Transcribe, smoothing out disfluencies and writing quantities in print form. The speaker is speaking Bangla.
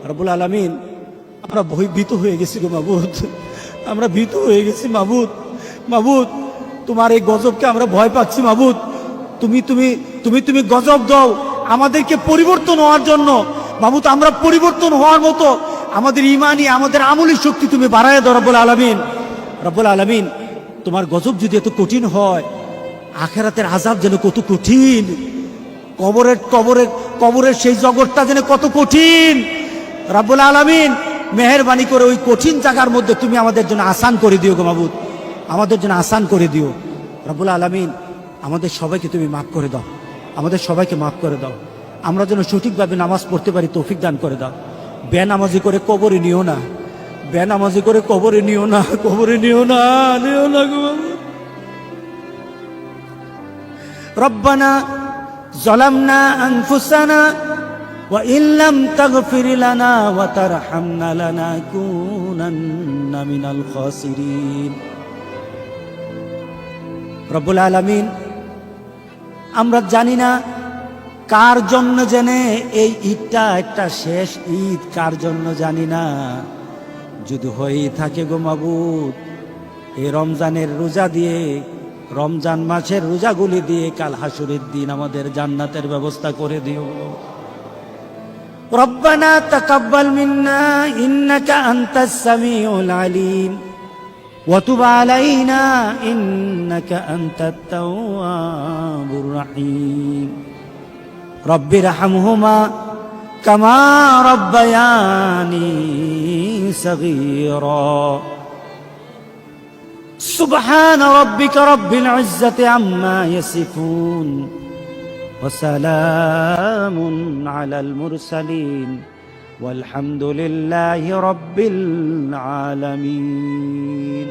রব্বুল আলামিন, আমরা ভীত হয়ে গেছি গো মাবুদ, আমরা ভীত হয়ে গেছি মাবুদ। মাবুদ, তোমার এই গজবকে আমরা ভয় পাচ্ছি মাবুদ। তুমি তুমি তুমি তুমি গজব দাও আমাদেরকে পরিবর্তন হওয়ার জন্য মাবুদ। আমরা পরিবর্তন হওয়ার মতো আমাদের ইমানি, আমাদের আমলি শক্তি তুমি বাড়ায় দাও রব্বুল আলামিন। রব্বুল আলামিন, তোমার গজব যদি এত কঠিন হয়, আখিরাতের আযাব যেন কত কঠিন, কবরের কবরের কবরের সেই জগৎটা যেন কত কঠিন। রব্বুল আলামিন, মেহেরবানি করে ওই কঠিন জায়গার মধ্যে তুমি আমাদের জন্য আসান করে দিও গো মাবুদ, আমাদের জন্য আসান করে দিও রব্বুল আলামিন। আমাদের সবাইকে তুমি মাফ করে দাও, আমাদের সবাইকে মাফ করে দাও। আমরা যেন সঠিকভাবে নামাজ পড়তে পারি তৌফিক দান করে দাও। বেনামাজি করে কবরে নিও না, বেনামাজি করে কবরে নিও না, কবরে নিও না, নিও না গো মাবুদ। রব্বানা যালামনা আনফুসানা ওয়া ইল্লাম তাগফির লানা ওয়া তারহামনা লানাকুনান্না মিনাল খাসিরিন। রব্বুল আলামিন, আমরা জানি না কার জন্য জেনে এই ঈদটা একটা শেষ ঈদ, কার জন্য জানি না। যদি হয়ে থাকে গো মাবুদ, এই রমজানের রোজা দিয়ে, রমজান মাসের রোজাগুলি দিয়ে কাল হাসুরের দিন আমাদের জান্নাতের ব্যবস্থা করে দিও। রব্বানা তাকাব্বাল মিন্না ইন্নাকা আনতাস সামিউল আলিম ওয়া তুব আলাইনা ইন্নাকা আনতাত তাওয়াবুর রহিম। রব্বিরহামহুমা কামা রব্বায়ানি সগীরা। সুবহান রাব্বিকা রাব্বিল ইজ্জাতি আম্মা ইয়াসিফুন ওয়া সালামুন আলাল মুরসালিন ওয়ালহামদুলিল্লাহি রাব্বিল আলামিন।